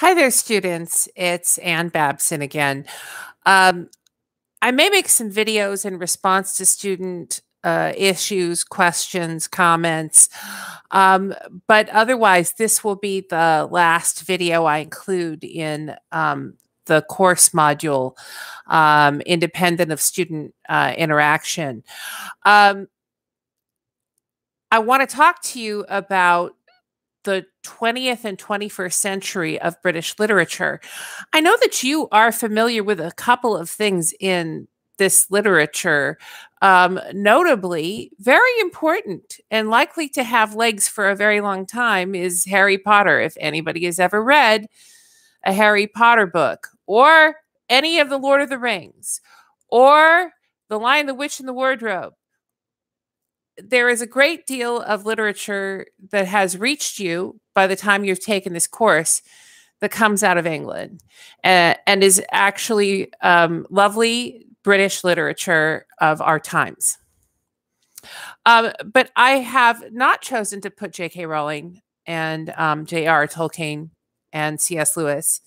Hi there, students. It's Ann Babson again. Um, I may make some videos in response to student issues, questions, comments, um, but otherwise, this will be the last video I include in the course module, independent of student interaction. Um, I want to talk to you about the 20th and 21st century of British literature. I know that you are familiar with a couple of things in this literature, notably, very important and likely to have legs for a very long time is Harry Potter. If anybody has ever read a Harry Potter book or any of the Lord of the Rings or The Lion, the Witch, and the Wardrobe, there is a great deal of literature that has reached you by the time you've taken this course that comes out of England and is actually lovely British literature of our times. But I have not chosen to put J.K. Rowling and J.R. Tolkien and C.S. Lewis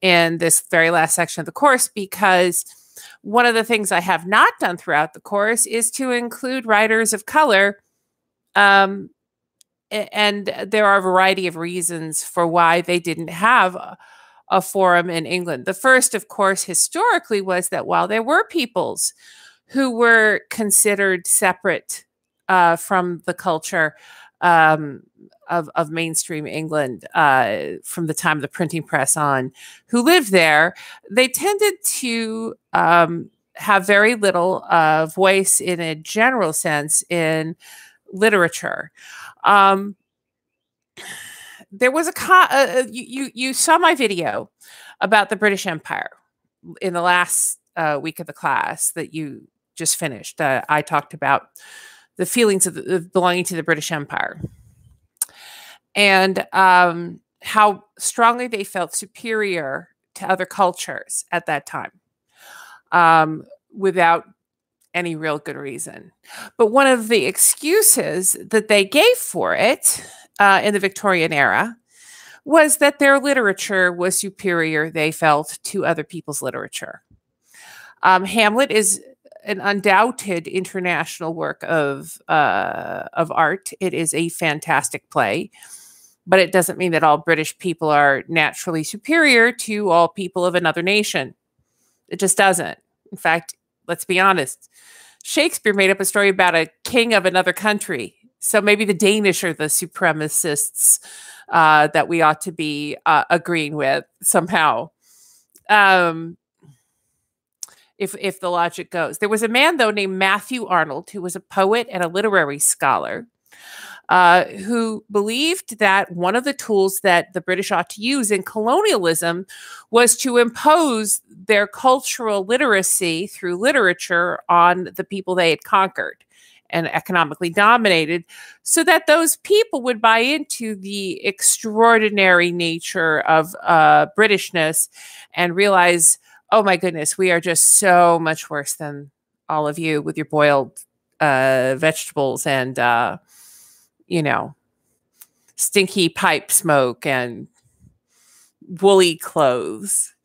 in this very last section of the course because one of the things I have not done throughout the course is to include writers of color. And there are a variety of reasons for why they didn't have a forum in England. The first, of course, historically was that while there were peoples who were considered separate from the culture of mainstream England from the time of the printing press on, who lived there, they tended to have very little voice in a general sense in literature. There was you saw my video about the British Empire in the last week of the class that you just finished. I talked about the feelings of belonging to the British Empire and how strongly they felt superior to other cultures at that time without any real good reason. But one of the excuses that they gave for it in the Victorian era was that their literature was superior, they felt, to other people's literature. Hamlet is an undoubted international work of art. It is a fantastic play, but it doesn't mean that all British people are naturally superior to all people of another nation. It just doesn't. In fact, let's be honest. Shakespeare made up a story about a king of another country. So maybe the Danish are the supremacists that we ought to be agreeing with somehow. If the logic goes. There was a man, though, named Matthew Arnold, who was a poet and a literary scholar, who believed that one of the tools that the British ought to use in colonialism was to impose their cultural literacy through literature on the people they had conquered and economically dominated, so that those people would buy into the extraordinary nature of Britishness and realize, oh my goodness, we are just so much worse than all of you with your boiled vegetables and stinky pipe smoke and woolly clothes.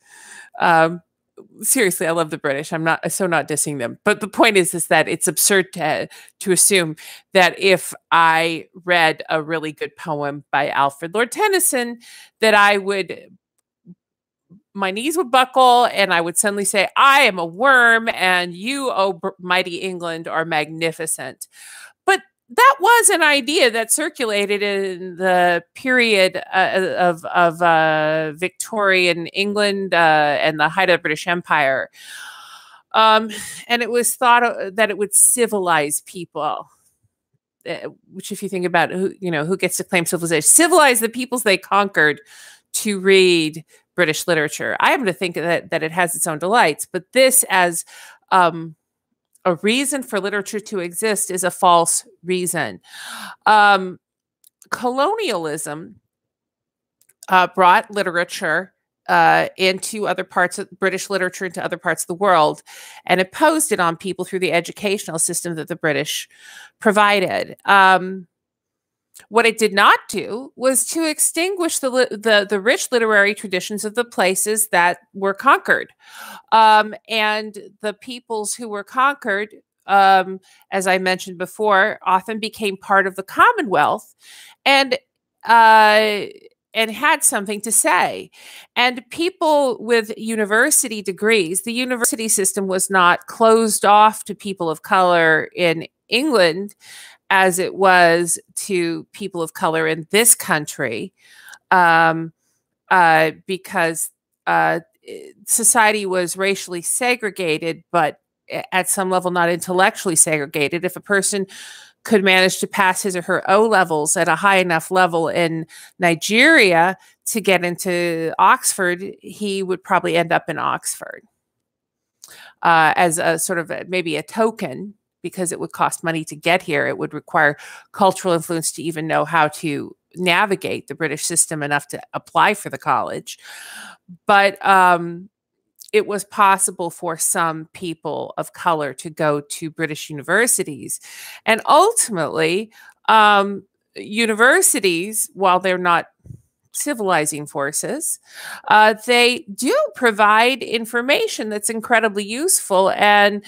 Seriously, I love the British. I'm not dissing them. But the point is that it's absurd to assume that if I read a really good poem by Alfred Lord Tennyson, that my knees would buckle and I would suddenly say, I am a worm and you, oh mighty England, are magnificent. But that was an idea that circulated in the period of Victorian England and the height of the British Empire. And it was thought that it would civilize people, which if you think about who gets to claim civilization, civilize the peoples they conquered to read British literature. I happen to think that it has its own delights, but this as a reason for literature to exist is a false reason. Colonialism brought literature into other parts of British literature into other parts of the world and imposed it on people through the educational system that the British provided. What it did not do was to extinguish the rich literary traditions of the places that were conquered. And the peoples who were conquered, as I mentioned before, often became part of the Commonwealth, and uh, and had something to say. And people with university degrees, the university system was not closed off to people of color in England as it was to people of color in this country, um, because society was racially segregated, but at some level not intellectually segregated. If a person could manage to pass his or her O levels at a high enough level in Nigeria to get into Oxford, he would probably end up in Oxford as a sort of maybe a token, because it would cost money to get here. It would require cultural influence to even know how to navigate the British system enough to apply for the college. But it was possible for some people of color to go to British universities. And ultimately, universities, while they're not civilizing forces, they do provide information that's incredibly useful and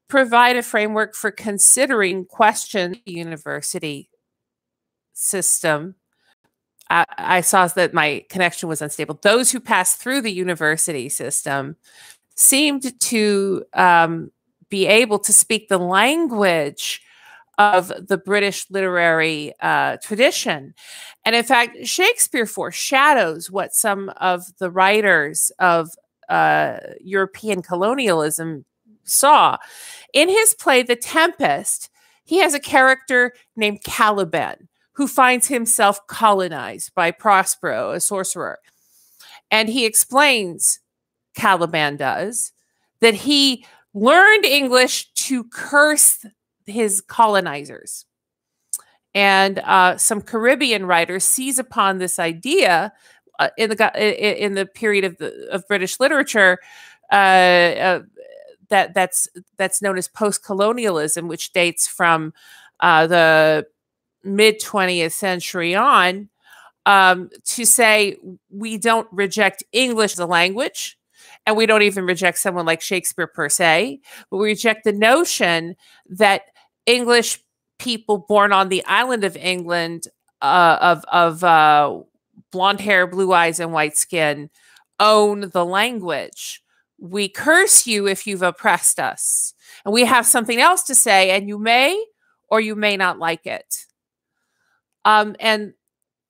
provide a framework for considering questions the university system. I saw that my connection was unstable. Those who passed through the university system seemed to be able to speak the language of the British literary tradition. And in fact, Shakespeare foreshadows what some of the writers of European colonialism saw. In his play, The Tempest, he has a character named Caliban who finds himself colonized by Prospero, a sorcerer. And he explains, Caliban does, that he learned English to curse his colonizers. And some Caribbean writers seize upon this idea in the period of British literature that's known as postcolonialism, which dates from the mid 20th century on, to say we don't reject English as a language, and we don't even reject someone like Shakespeare per se, but we reject the notion that English people born on the island of England, of blonde hair, blue eyes, and white skin, own the language. We curse you if you've oppressed us, and we have something else to say, and you may or you may not like it. And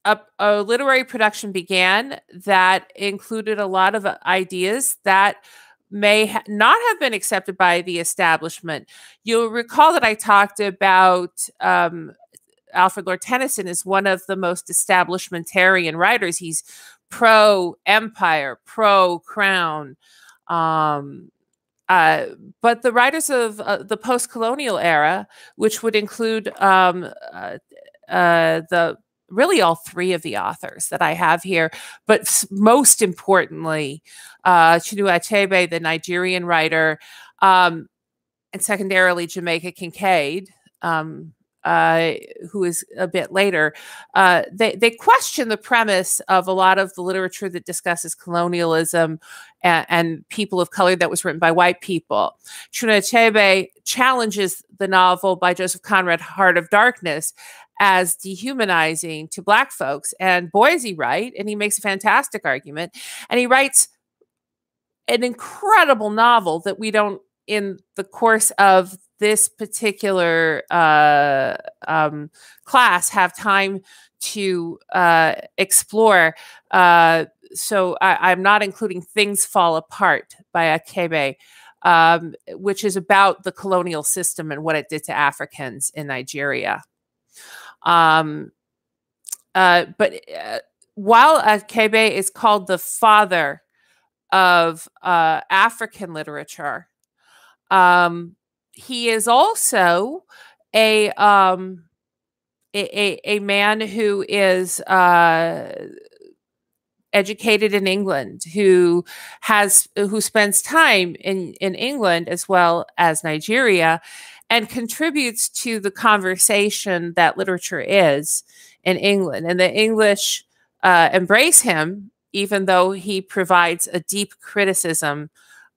a literary production began that included a lot of ideas that may not have been accepted by the establishment. You'll recall that I talked about Alfred Lord Tennyson as one of the most establishmentarian writers. He's pro-empire, pro-crown. But the writers of the post-colonial era, which would include really all three of the authors that I have here, but most importantly, Chinua Achebe, the Nigerian writer, and secondarily Jamaica Kincaid, who is a bit later. They question the premise of a lot of the literature that discusses colonialism and people of color that was written by white people. Chinua Achebe challenges the novel by Joseph Conrad, Heart of Darkness, as dehumanizing to Black folks. And boy, is he right. And he makes a fantastic argument. And he writes an incredible novel that we don't, in the course of this particular class, have time to explore. So I'm not including Things Fall Apart by Achebe, which is about the colonial system and what it did to Africans in Nigeria. But while Achebe is called the father of African literature, he is also a man who is educated in England, who spends time in England as well as Nigeria, and contributes to the conversation that literature is in England. And the English embrace him, even though he provides a deep criticism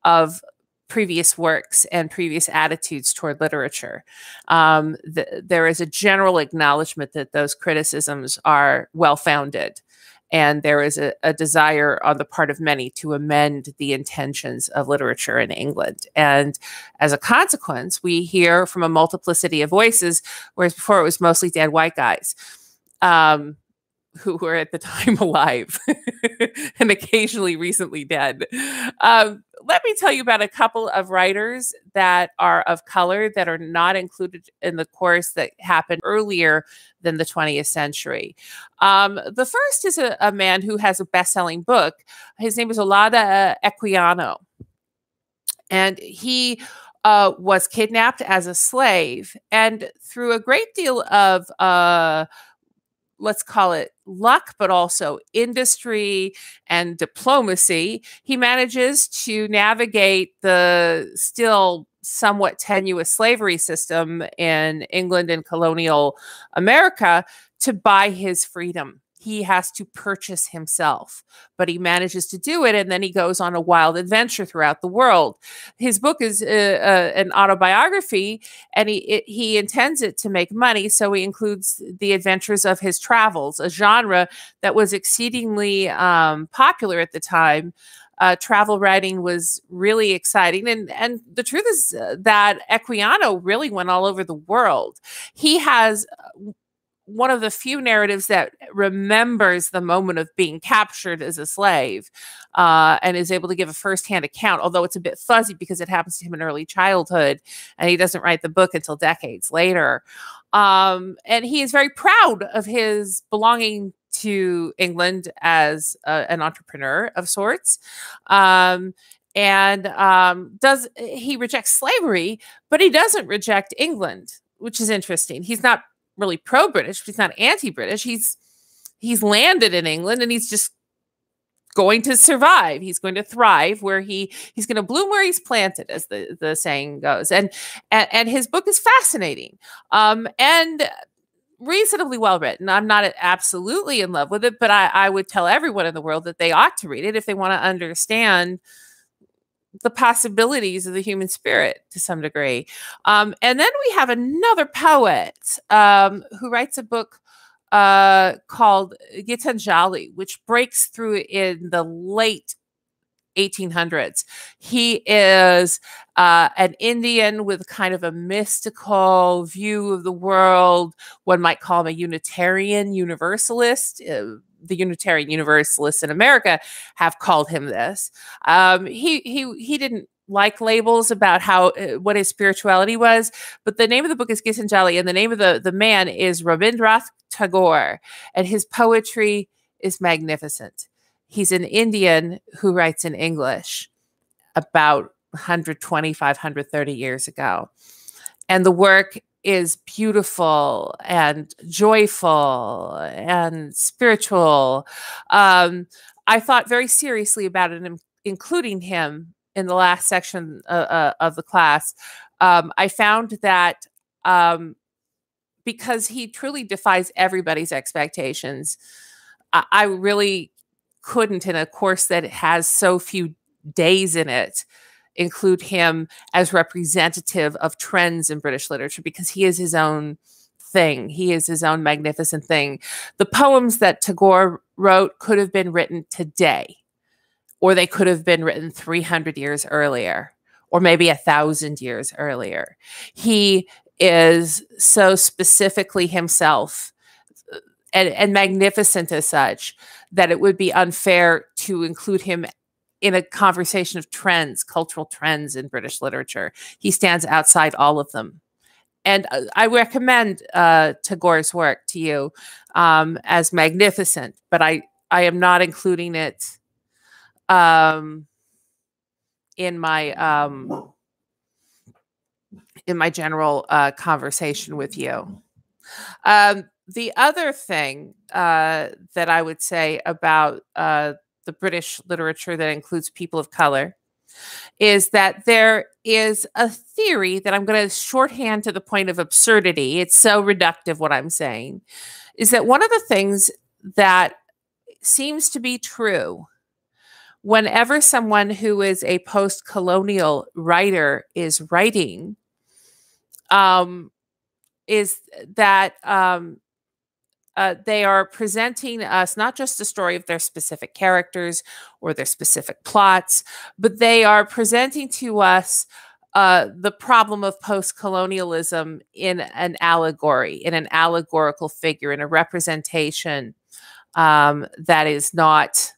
of previous works and previous attitudes toward literature. There is a general acknowledgement that those criticisms are well-founded, and there is a desire on the part of many to amend the intentions of literature in England. And as a consequence, we hear from a multiplicity of voices, whereas before it was mostly dead white guys. Who were at the time alive and occasionally recently dead. Let me tell you about a couple of writers that are of color that are not included in the course that happened earlier than the 20th century. The first is a man who has a best-selling book. His name is Olada Equiano. And he was kidnapped as a slave. And through a great deal of let's call it luck, but also industry and diplomacy, he manages to navigate the still somewhat tenuous slavery system in England and colonial America to buy his freedom. He has to purchase himself, but he manages to do it, and then he goes on a wild adventure throughout the world. His book is an autobiography, and he intends it to make money, so he includes the adventures of his travels, a genre that was exceedingly popular at the time. Travel writing was really exciting, and the truth is that Equiano really went all over the world. He has one of the few narratives that remembers the moment of being captured as a slave, and is able to give a firsthand account, although it's a bit fuzzy because it happens to him in early childhood, and he doesn't write the book until decades later. And he is very proud of his belonging to England as an entrepreneur of sorts. He rejects slavery, but he doesn't reject England, which is interesting. He's not really pro-British, but he's not anti-British. He's landed in England, and he's just going to survive. He's going to thrive where he's going to bloom where he's planted, as the saying goes. And his book is fascinating, and reasonably well written. I'm not absolutely in love with it, but I would tell everyone in the world that they ought to read it if they want to understand the possibilities of the human spirit to some degree. And then we have another poet who writes a book called Gitanjali, which breaks through in the late 1800s. He is an Indian with kind of a mystical view of the world. One might call him a Unitarian Universalist. The Unitarian Universalists in America have called him this. He didn't like labels about what his spirituality was, but the name of the book is Gitanjali, and the name of the man is Rabindranath Tagore, and his poetry is magnificent. He's an Indian who writes in English about 125, 130 years ago, and the work is beautiful and joyful and spiritual. I thought very seriously about it, including him in the last section of the class. I found that because he truly defies everybody's expectations, I really couldn't, in a course that has so few days in it, include him as representative of trends in British literature, because he is his own thing. He is his own magnificent thing. The poems that Tagore wrote could have been written today, or they could have been written 300 years earlier, or maybe 1,000 years earlier. He is so specifically himself and magnificent as such that it would be unfair to include him in a conversation of trends, cultural trends in British literature. He stands outside all of them. And I recommend Tagore's work to you as magnificent, but I am not including it in my general conversation with you. The other thing that I would say about the British literature that includes people of color is that there is a theory that I'm going to shorthand to the point of absurdity. It's so reductive what I'm saying, is that one of the things that seems to be true whenever someone who is a post-colonial writer is writing, is that they are presenting us not just the story of their specific characters or their specific plots, but they are presenting to us the problem of post-colonialism in an allegory, in an allegorical figure, in a representation that is not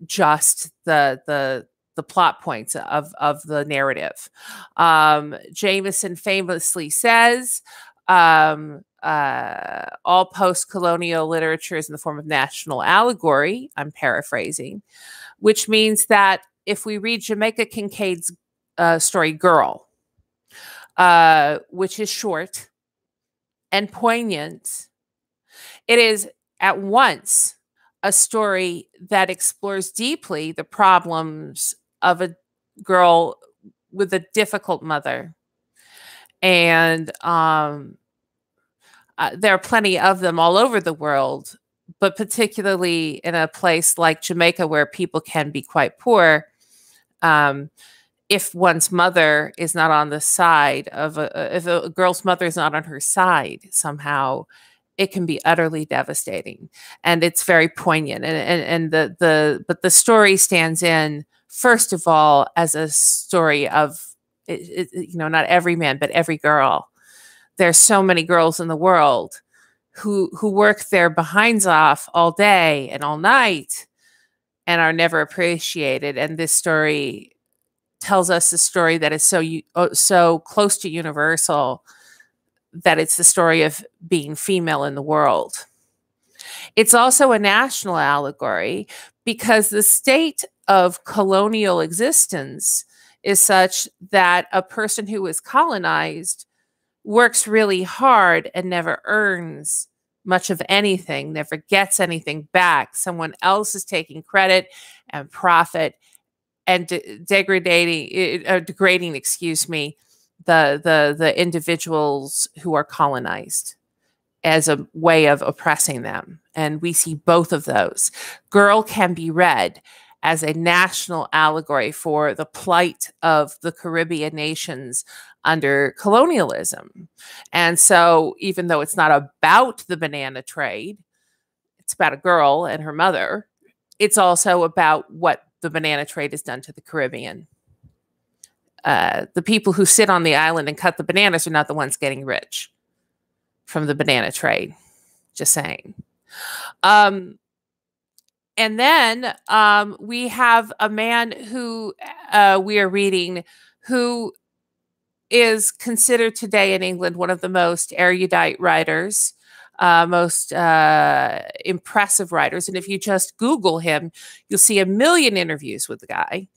just the plot points of the narrative. Jameson famously says, all post-colonial literature is in the form of national allegory. I'm paraphrasing, which means that if we read Jamaica Kincaid's story Girl, which is short and poignant, it is at once a story that explores deeply the problems of a girl with a difficult mother. And there are plenty of them all over the world, but particularly in a place like Jamaica where people can be quite poor. If one's mother is not on the side of if a girl's mother is not on her side somehow, it can be utterly devastating, and it's very poignant. And the story stands in, first of all, as a story of not every man, but every girl. There's so many girls in the world who work their behinds off all day and all night and are never appreciated. And this story tells us a story that is so close to universal, that it's the story of being female in the world. It's also a national allegory because the state of colonial existence is such that a person who is colonized works really hard and never earns much of anything, never gets anything back. Someone else is taking credit and profit and degrading, excuse me, the individuals who are colonized as a way of oppressing them. And we see both of those. Girl can be read as a national allegory for the plight of the Caribbean nations under colonialism. And so even though it's not about the banana trade, it's about a girl and her mother, it's also about what the banana trade has done to the Caribbean. The people who sit on the island and cut the bananas are not the ones getting rich from the banana trade. Just saying. And then we have a man who we are reading who is considered today in England one of the most erudite writers, most impressive writers. And if you just Google him, you'll see a million interviews with the guy.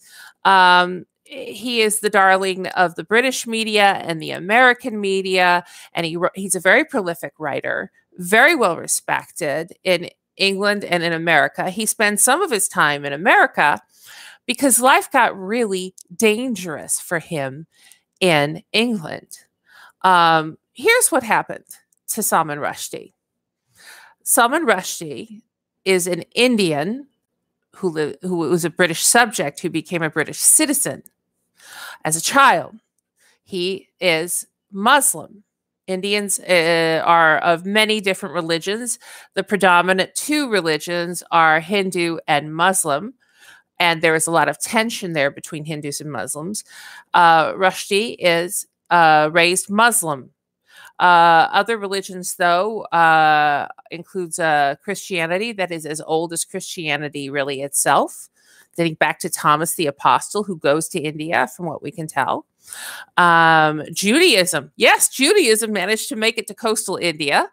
He is the darling of the British media and the American media, and he's a very prolific writer, very well respected in England and in America. He spends some of his time in America because life got really dangerous for him in England. Here's what happened to Salman Rushdie. Salman Rushdie is an Indian who was a British subject who became a British citizen as a child. He is Muslim. Indians are of many different religions. The predominant two religions are Hindu and Muslim, and there is a lot of tension there between Hindus and Muslims. Rushdie is raised Muslim. Other religions, though, includes Christianity that is as old as Christianity really itself, dating back to Thomas the Apostle, who goes to India, from what we can tell. Judaism. Yes, Judaism managed to make it to coastal India.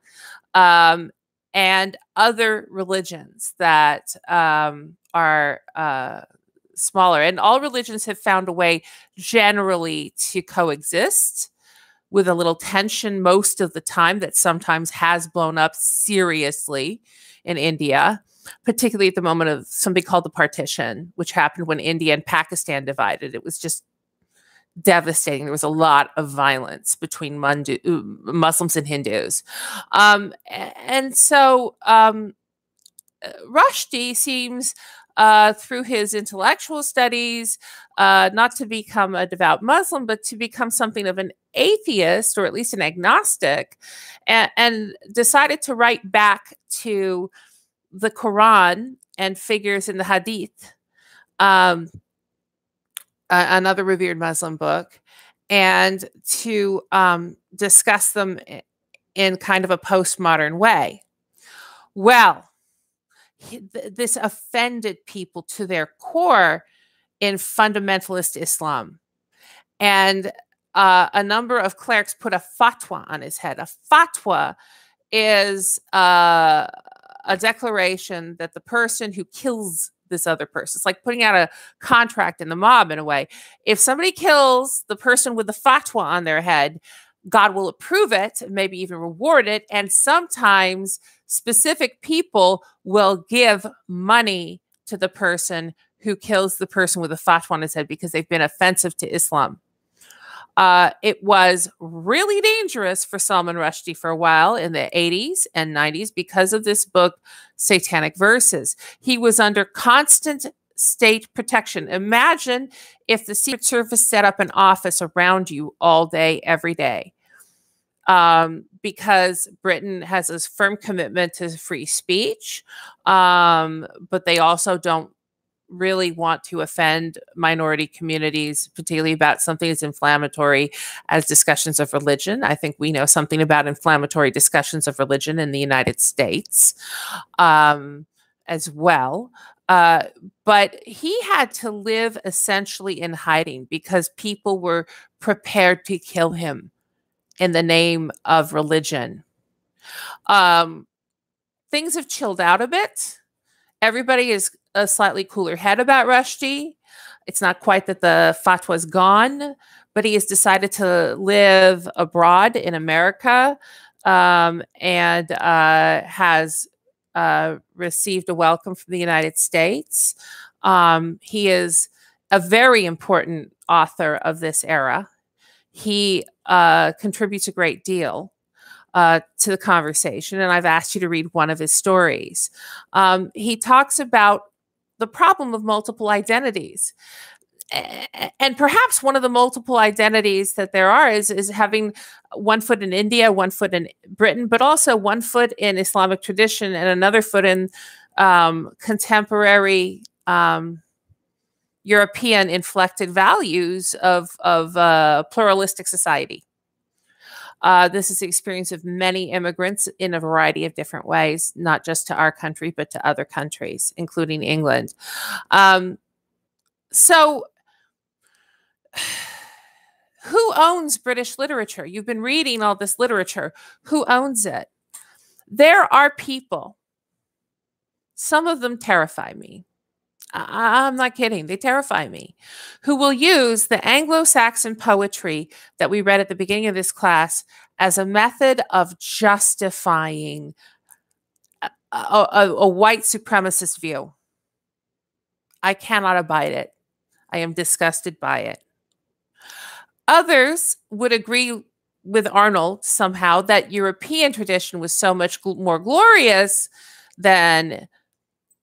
And other religions that are smaller. And all religions have found a way generally to coexist with a little tension most of the time that sometimes has blown up seriously in India. particularly at the moment of something called the partition, which happened when India and Pakistan divided. It was just devastating. There was a lot of violence between Muslims and Hindus. And so Rushdie seems, through his intellectual studies, not to become a devout Muslim, but to become something of an atheist, or at least an agnostic, and decided to write back to the Quran and figures in the Hadith, another revered Muslim book, and to discuss them in kind of a postmodern way. Well, this offended people to their core in fundamentalist Islam. And a number of clerics put a fatwa on his head. A fatwa is a declaration that the person who kills this other person, it's like putting out a contract in the mob in a way. If somebody kills the person with the fatwa on their head, God will approve it, maybe even reward it. And sometimes specific people will give money to the person who kills the person with a fatwa on his head because they've been offensive to Islam. It was really dangerous for Salman Rushdie for a while in the 80s and 90s because of this book, Satanic Verses. He was under constant state protection. Imagine if the Secret Service set up an office around you all day, every day. Because Britain has a firm commitment to free speech, but they also don't really want to offend minority communities, particularly about something as inflammatory as discussions of religion. I think we know something about inflammatory discussions of religion in the United States as well. But he had to live essentially in hiding because people were prepared to kill him in the name of religion. Things have chilled out a bit. Everybody is a slightly cooler head about Rushdie. It's not quite that the fatwa's gone, but he has decided to live abroad in America, and has received a welcome from the United States. He is a very important author of this era. He contributes a great deal to the conversation, and I've asked you to read one of his stories. He talks about the problem of multiple identities. And perhaps one of the multiple identities that there are is having one foot in India, one foot in Britain, but also one foot in Islamic tradition and another foot in contemporary European inflected values of pluralistic society. This is the experience of many immigrants in a variety of different ways, not just to our country, but to other countries, including England. So who owns British literature? You've been reading all this literature. Who owns it? There are people, some of them terrify me. I'm not kidding. They terrify me, who will use the Anglo-Saxon poetry that we read at the beginning of this class as a method of justifying a white supremacist view. I cannot abide it. I am disgusted by it. Others would agree with Arnold somehow that European tradition was so much more glorious than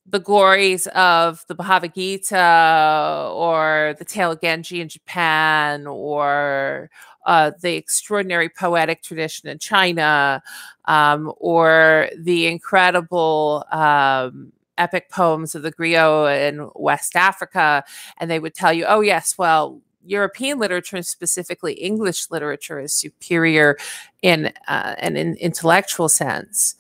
the glories of the Bhagavad Gita or the Tale of Genji in Japan or the extraordinary poetic tradition in China, or the incredible epic poems of the griot in West Africa. And they would tell you, oh, yes, well, European literature, and specifically English literature, is superior in an intellectual sense.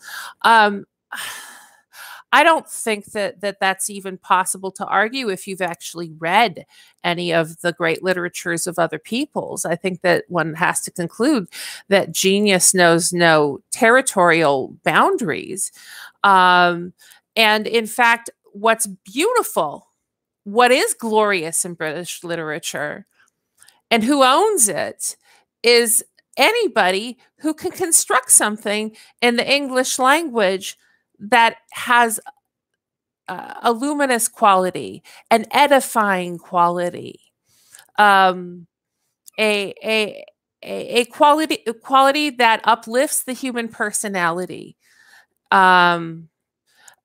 I don't think that that's even possible to argue if you've actually read any of the great literatures of other peoples. I think that one has to conclude that genius knows no territorial boundaries. And in fact, what's beautiful, what is glorious in British literature, and who owns it, is anybody who can construct something in the English language that has a luminous quality, an edifying quality, um, a, a quality that uplifts the human personality. Um,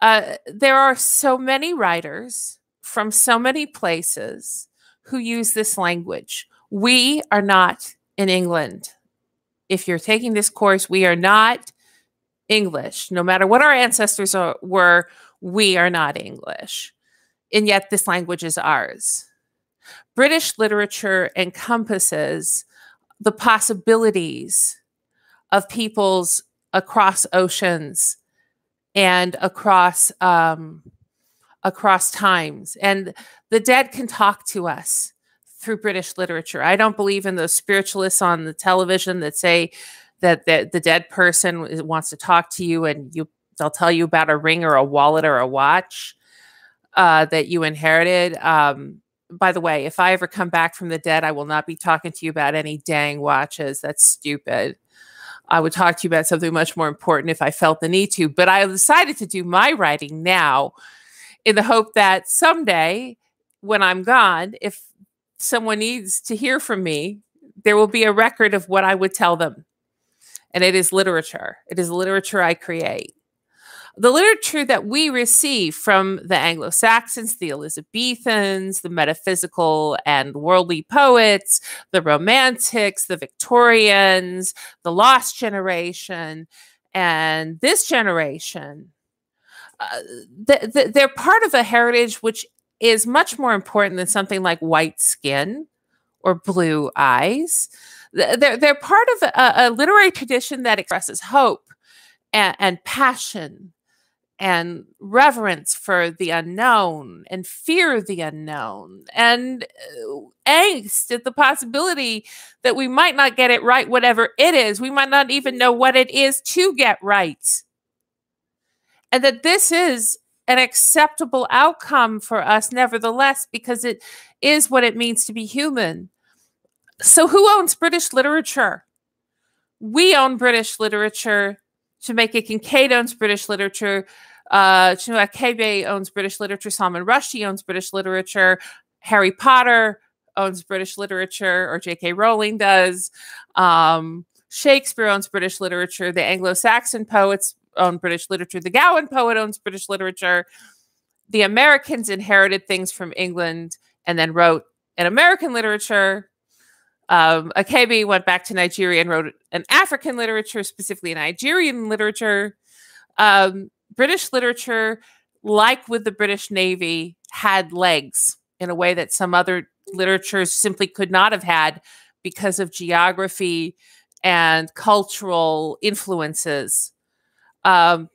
there are so many writers from so many places who use this language. We are not in England. If you're taking this course, we are not English. No matter what our ancestors were, we are not English. And yet this language is ours. British literature encompasses the possibilities of peoples across oceans and across times. And the dead can talk to us through British literature. I don't believe in those spiritualists on the television that say that the dead person wants to talk to you and they'll tell you about a ring or a wallet or a watch that you inherited. By the way, if I ever come back from the dead, I will not be talking to you about any dang watches. That's stupid. I would talk to you about something much more important if I felt the need to. But I decided to do my writing now in the hope that someday when I'm gone, if someone needs to hear from me, there will be a record of what I would tell them. And it is literature. It is literature I create. The literature that we receive from the Anglo-Saxons, the Elizabethans, the metaphysical and worldly poets, the Romantics, the Victorians, the Lost Generation, and this generation, they're part of a heritage which is much more important than something like white skin or blue eyes. They're part of a literary tradition that expresses hope and passion and reverence for the unknown and fear of the unknown and angst at the possibility that we might not get it right, whatever it is. We might not even know what it is to get right. And that this is an acceptable outcome for us, nevertheless, because it is what it means to be human. So who owns British literature? We own British literature. Jamaica Kincaid owns British literature. Chinua Achebe owns British literature. Salman Rushdie owns British literature. Harry Potter owns British literature, or J.K. Rowling does. Shakespeare owns British literature. The Anglo-Saxon poets own British literature. The Gowan poet owns British literature. The Americans inherited things from England and then wrote an American literature. Achebe went back to Nigeria and wrote an African literature, specifically a Nigerian literature. British literature, like with the British Navy, had legs in a way that some other literatures simply could not have had because of geography and cultural influences. And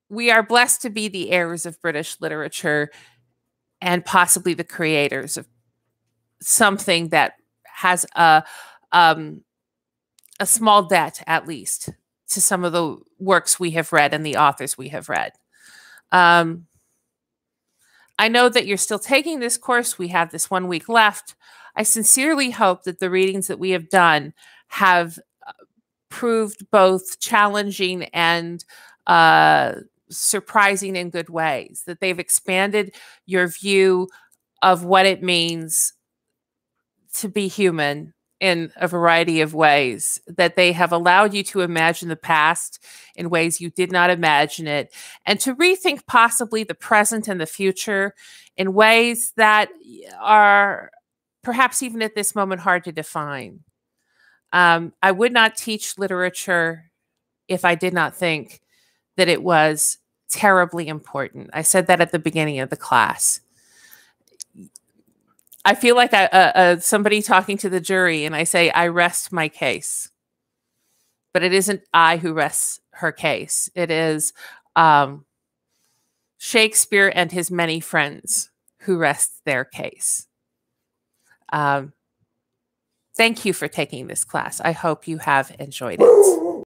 we are blessed to be the heirs of British literature and possibly the creators of something that has a small debt, at least, to some of the works we have read and the authors we have read. I know that you're still taking this course. We have this 1 week left. I sincerely hope that the readings that we have done have proved both challenging and surprising in good ways, that they've expanded your view of what it means to be human in a variety of ways, that they have allowed you to imagine the past in ways you did not imagine it, and to rethink possibly the present and the future in ways that are perhaps even at this moment hard to define. I would not teach literature if I did not think that it was terribly important. I said that at the beginning of the class. I feel like somebody talking to the jury, and I say, I rest my case. But it isn't I who rests her case. It is Shakespeare and his many friends who rest their case. Thank you for taking this class. I hope you have enjoyed it.